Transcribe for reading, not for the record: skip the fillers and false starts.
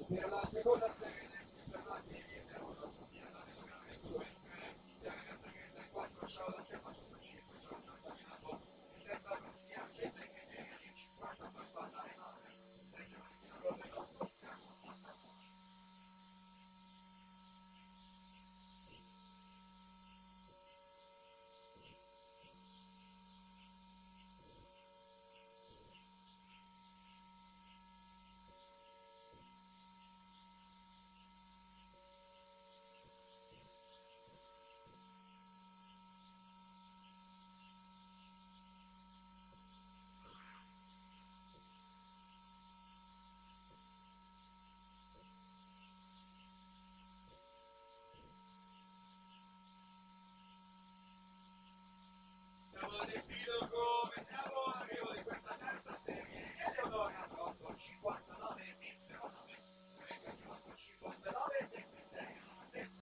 Per la seconda serie si è fermati per una Sofia da Melograno 2 in 3, Diana Taghese 4, Sciaola Stefano 5, Giorgio Zaminato, in sesta Garcia, Argento e Criterianic, quarta Farfalla e Mare, in 7 Valentina Rolle 8, Carlotta Massacchi. Siamo all'epilogo, vediamo l'arrivo di questa terza serie, Eleonora Brotto 50.